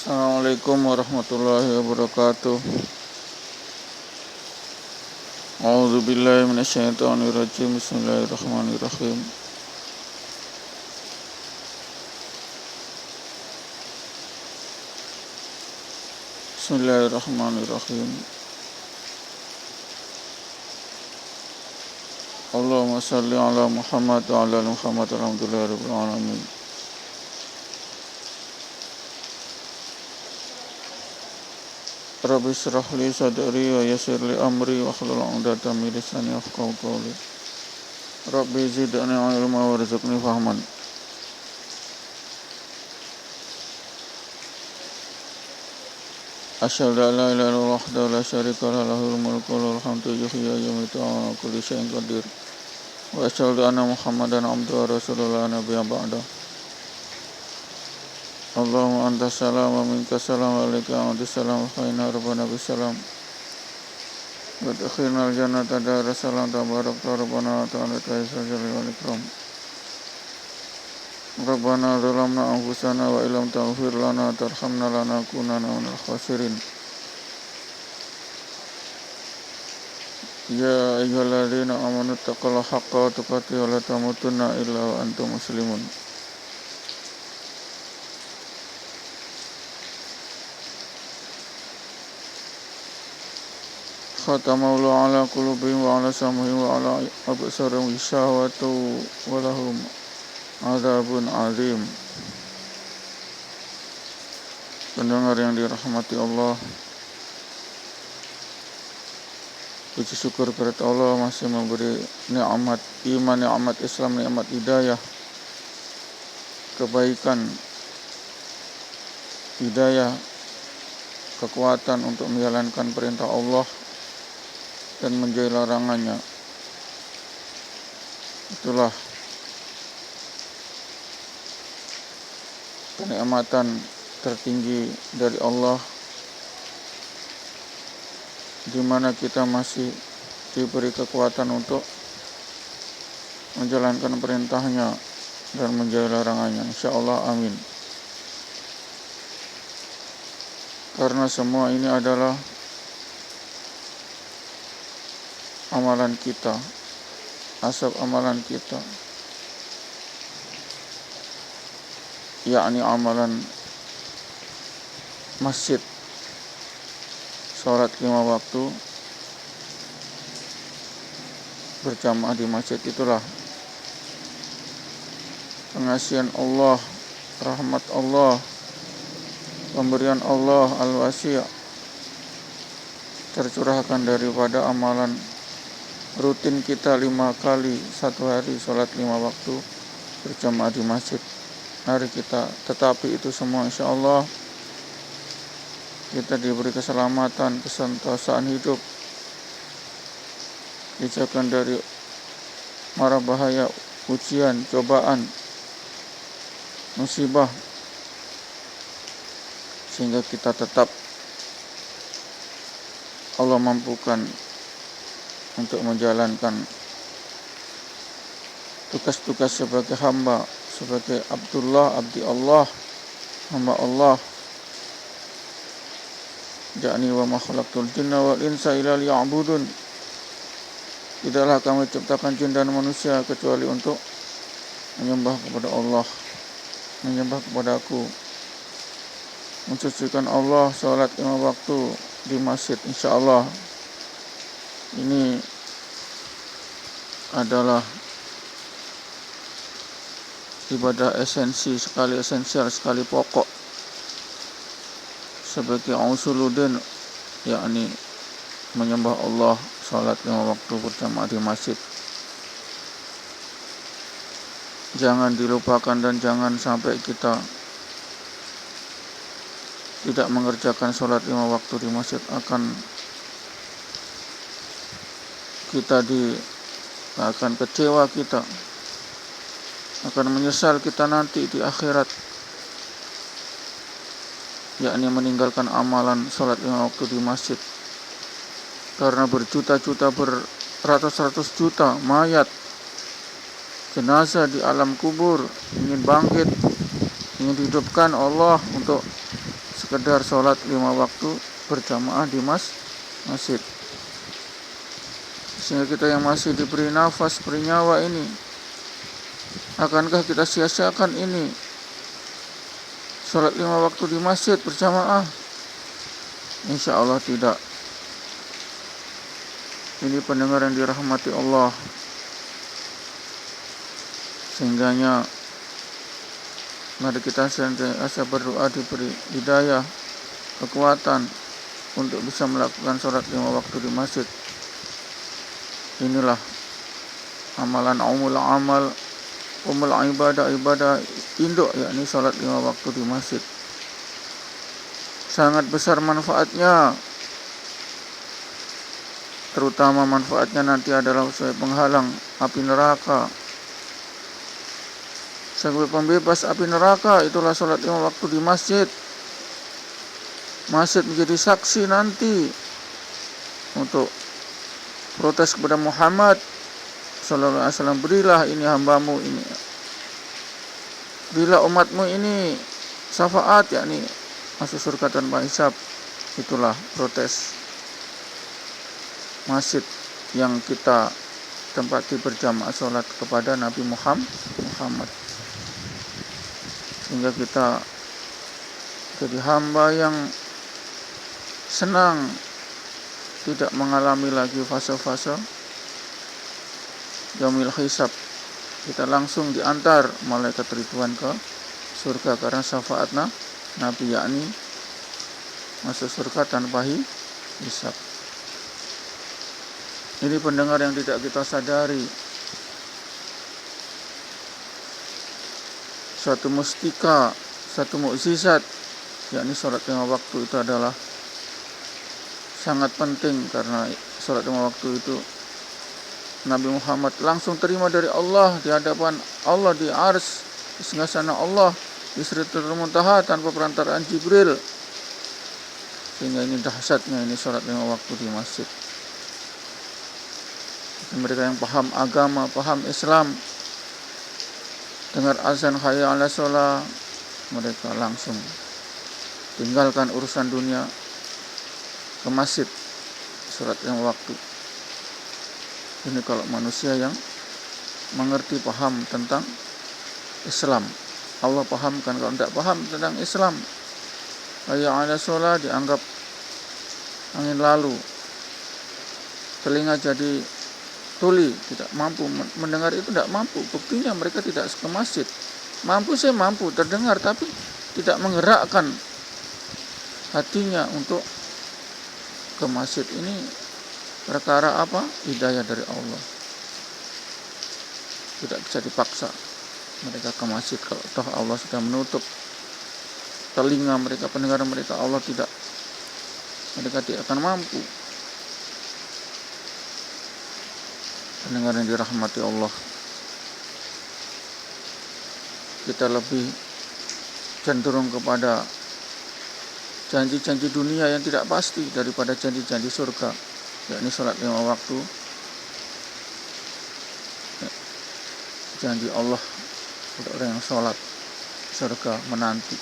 Assalamualaikum warahmatullahi wabarakatuh. A'udzubillahi minasyaitonirrajim. Bismillahirrahmanirrahim. Bismillahirrahmanirrahim. Allahumma salli ala Muhammad wa ala ali Muhammad. Alhamdulillahirabbil alamin. Rabbi shrah li sadri wa yassir li amri wa hlul 'uqdatam min lisani yafqahu qawli. Rabbi zidni ilma warzuqni fahman. Asyhadu an la ilaha illallah wahdahu la syarika lahu lahul mulku wa lahul hamdu yuhyi wa yumiitu wa ala kulli syai'in qadir. Wa asyhadu anna Muhammadan abduhu wa rasuluhu la nabiyya ba'dahu. Allahumma anta salam wa minka salam wa alaika salam wa inna rabbana bisalam wa adkhilna al-jannata dara salam tabarak rabbana wa ta'ala ta'ala wal ikram. Rabbana zalamna anfusana wa illam taghfir lana tarhamna lanakunanna minal khasirin. Ya ayyuhalladzina amanu taqullaha haqqa tuqatih wa la tamutunna illa wa antum muslimun. Khatamallahu ala qulubihim wa ala sam'ihim wa ala absarihim ghishawatu wa lahum adzabun azim. Pendengar yang dirahmati Allah, puji syukur kepada Allah masih memberi nikmat iman, nikmat Islam, nikmat hidayah, kebaikan, hidayah, kekuatan untuk menjalankan perintah Allah dan menjauhi larangannya. Itulah kenikmatan tertinggi dari Allah, di mana kita masih diberi kekuatan untuk menjalankan perintahnya dan menjauhi larangannya. Insyaallah, amin. Karena semua ini adalah amalan kita, asal amalan kita, yakni amalan masjid, sholat 5 waktu berjamaah di masjid. Itulah pengasihan Allah, rahmat Allah, pemberian Allah al-wasi' tercurahkan daripada amalan rutin kita 5 kali satu hari, sholat 5 waktu berjamaah di masjid hari kita. Tetapi itu semua insyaallah kita diberi keselamatan, kesentosaan hidup, dijauhkan dari mara bahaya, ujian, cobaan, musibah, sehingga kita tetap Allah mampukan untuk menjalankan tugas-tugas sebagai hamba, sebagai Abdullah, abdi Allah, hamba Allah. Ja'ni wa ma khalaqtul jinna wal insa illa liya'budun. Tidaklah kami ciptakan jin dan manusia kecuali untuk menyembah kepada Allah, menyembah kepada Aku, mensucikan Allah, sholat 5 waktu di masjid. Insyaallah ini adalah ibadah esensial sekali, pokok sebagai usuluddin, yakni menyembah Allah, salat 5 waktu berjamaah di masjid. Jangan dilupakan dan jangan sampai kita tidak mengerjakan salat 5 waktu di masjid. Akan kecewa kita, akan menyesal kita nanti di akhirat, yakni meninggalkan amalan sholat 5 waktu di masjid. Karena berjuta-juta, beratus-ratus juta mayat, jenazah di alam kubur ingin bangkit, ingin dihidupkan Allah untuk sekedar sholat 5 waktu berjamaah di masjid. Sehingga kita yang masih diberi nafas, bernyawa ini, akankah kita sia-siakan ini? Sholat 5 waktu di masjid berjamaah? Insya Allah tidak. Ini pendengar yang dirahmati Allah. Sehingganya mari kita senantiasa berdoa diberi hidayah, kekuatan untuk bisa melakukan sholat 5 waktu di masjid. Inilah amalan amal, ibadah induk, yakni sholat 5 waktu di masjid. Sangat besar manfaatnya, terutama manfaatnya nanti adalah sebagai penghalang api neraka, sebagai pembebas api neraka. Itulah sholat 5 waktu di masjid. Masjid menjadi saksi nanti untuk protes kepada Muhammad sallallahu alaihi wasallam, berilah ini hambamu ini, berilah umatmu ini syafaat, yakni masuk surga tanpa hisab. Itulah protes masjid yang kita tempati berjamaah sholat kepada Nabi Muhammad, sehingga kita jadi hamba yang senang, tidak mengalami lagi fase-fase yaumil hisab. Kita langsung diantar malaikat ridwan ke surga karena syafaat Nabi, yakni masuk surga tanpa hisab. Ini pendengar yang tidak kita sadari, suatu mustika, satu mukjizat, yakni sholat 5 waktu itu adalah sangat penting. Karena sholat 5 waktu itu Nabi Muhammad langsung terima dari Allah di hadapan Allah di Ars, di singgasana Allah, di Sidratul Muntaha, tanpa perantaraan Jibril. Sehingga ini dahsyatnya ini sholat 5 waktu di masjid. Mereka yang paham agama, paham Islam, dengar azan hayya 'alas shalah, mereka langsung tinggalkan urusan dunia, ke masjid sholat 5 waktu. Ini kalau manusia yang mengerti, paham tentang Islam. Allah pahamkan. Kalau tidak paham tentang Islam, hayya 'alas shalah dianggap angin lalu, telinga jadi tuli, tidak mampu mendengar itu, tidak mampu. Buktinya mereka tidak ke masjid. Mampu terdengar, tapi tidak menggerakkan hatinya untuk ke masjid. Ini perkara apa? Hidayah dari Allah. Tidak bisa dipaksa mereka ke masjid. Kalau toh Allah sudah menutup telinga mereka, pendengaran mereka, mereka tidak akan mampu. Pendengar yang dirahmati Allah, kita lebih cenderung kepada janji-janji dunia yang tidak pasti daripada janji-janji surga, yakni sholat 5 waktu. Janji Allah untuk orang yang sholat, surga menanti.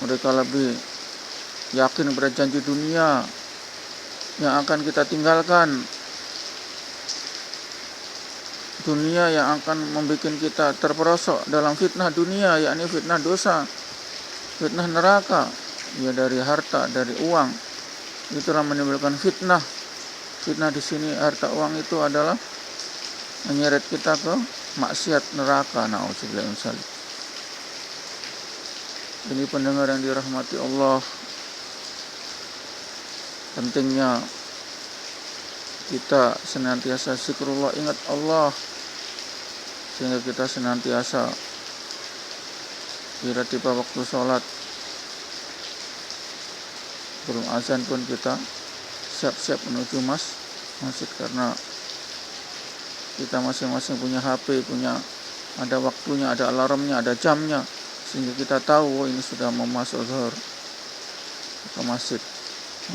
Mereka lebih yakin pada janji dunia yang akan kita tinggalkan, dunia yang akan membuat kita terperosok dalam fitnah dunia, yakni fitnah dosa, fitnah neraka, ya dari harta, dari uang. Itulah menimbulkan fitnah. Fitnah di sini harta uang itu adalah menyeret kita ke maksiat neraka. Nauzubillah min dzalik. Ini pendengar yang dirahmati Allah, pentingnya kita senantiasa zikrullah, ingat Allah, sehingga kita senantiasa bila tiba waktu sholat, belum azan pun kita siap-siap menuju masjid, karena kita masing-masing punya HP, ada waktunya, ada alarmnya, ada jamnya, sehingga kita tahu ini sudah mau masuk zuhur ke masjid.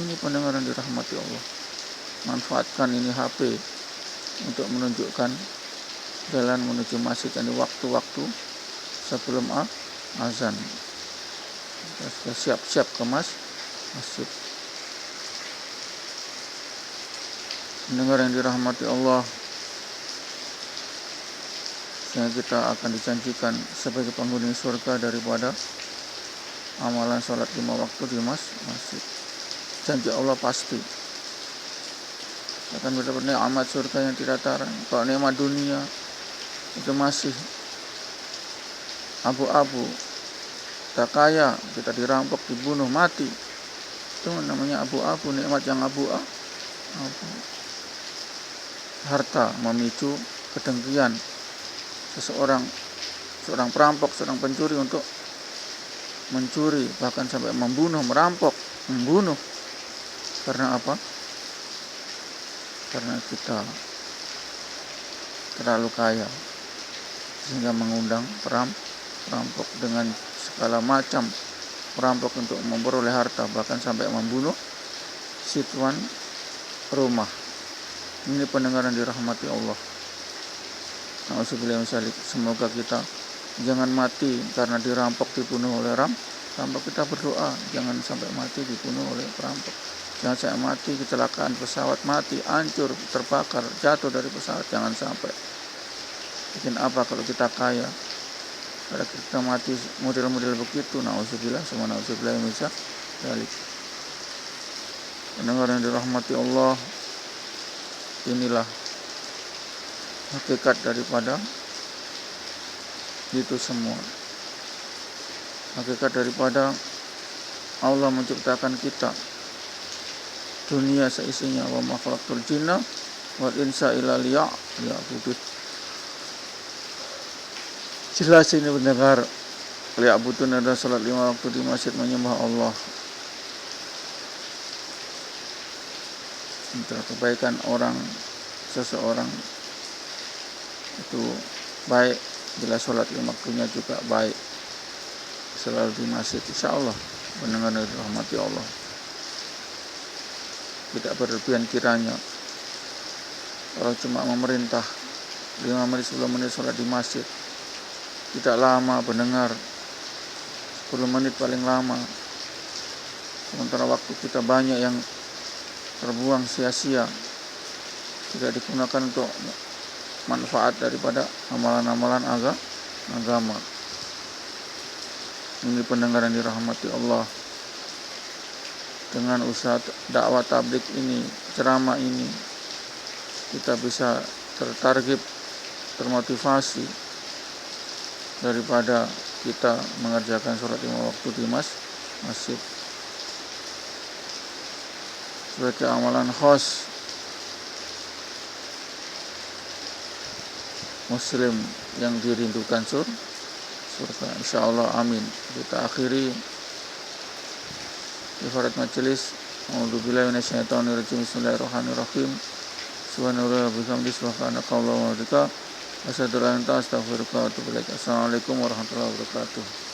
Ini pendengar yang dirahmati Allah, manfaatkan ini HP untuk menunjukkan jalan menuju masjid, ini waktu-waktu sebelum azan. Kita sudah siap-siap ke masjid. Mendengar yang dirahmati Allah, sehingga kita akan dijanjikan sebagai penghuni surga daripada amalan sholat 5 waktu di masjid. Janji Allah pasti akan mendapat nikmat surga yang tidak tara. Kalau nikmat dunia itu masih abu-abu, kita kaya, kita dirampok, dibunuh, mati, itu namanya abu-abu, nikmat yang abu-abu. Harta memicu kedengkian seorang perampok, seorang pencuri untuk mencuri, bahkan sampai membunuh, merampok, membunuh. Karena apa? Karena kita terlalu kaya sehingga mengundang perampok dengan segala macam perampok untuk memperoleh harta, bahkan sampai membunuh si tuan rumah. Ini pendengaran dirahmati Allah. Na'udzubillah min. Semoga kita jangan mati karena dirampok, dibunuh oleh perampok. Kita berdoa jangan sampai mati dibunuh oleh perampok. Jangan sampai mati kecelakaan pesawat, mati, hancur, terbakar, jatuh dari pesawat. Jangan sampai. Bikin apa kalau kita kaya? Kalau kita mati model-model begitu, na'udzubillah, semua na'udzubillah yang bisa balik. Pendengar yang dirahmati Allah, inilah hakikat daripada itu semua. Hakikat daripada Allah menciptakan kita, dunia seisinya, wa ma khalaqtul jinna wal insa illa liya'budun. Jelas ini mendengar liya'budun ada salat 5 waktu di masjid, menyembah Allah. Untuk kebaikan seseorang itu baik, bila sholat 5 waktunya juga baik, selalu di masjid, insya Allah. Mendengar dari rahmati Allah, tidak berlebihan kiranya kalau cuma memerintah 5 menit 10 menit sholat di masjid, tidak lama mendengar 10 menit paling lama, sementara waktu kita banyak yang terbuang sia-sia, tidak digunakan untuk manfaat daripada amalan-amalan agama. Ini pendengaran dirahmati Allah. Dengan usaha dakwah tabligh ini, ceramah ini, kita bisa tertarget, termotivasi daripada kita mengerjakan sholat 5 waktu di masjid. Sebagai amalan khas muslim yang dirindukan surga, insyaallah, amin. Kita akhiri ibarat majelis. A'udzubillahi minasyaitonir rajim. Bismillahirrahmanirrahim. Subhanallah wa bihamdihi, subhanakallahumma wa bihamdika, asyhadu an la ilaha illa anta, astaghfiruka wa atubu ilaik. Assalamualaikum warahmatullahi wabarakatuh.